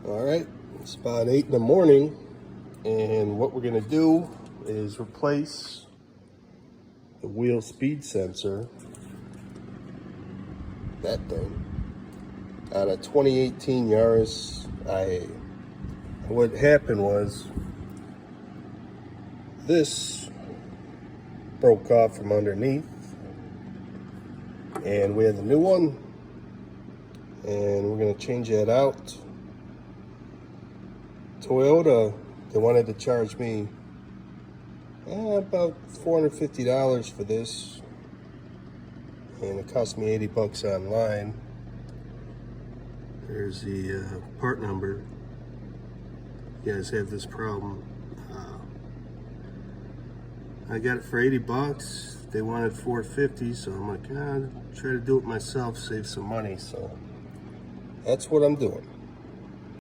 All right, it's about 8 in the morning, and what we're gonna do is replace the wheel speed sensor, that thing, on a 2018 Yaris IA. What happened was this broke off from underneath, and we have the new one, and we're gonna change that out. Toyota, they wanted to charge me about $450 for this, and it cost me 80 bucks online. There's the part number. You guys have this problem. I got it for 80 bucks. They wanted 450, so I'm like, try to do it myself, save some money. So that's what I'm doing.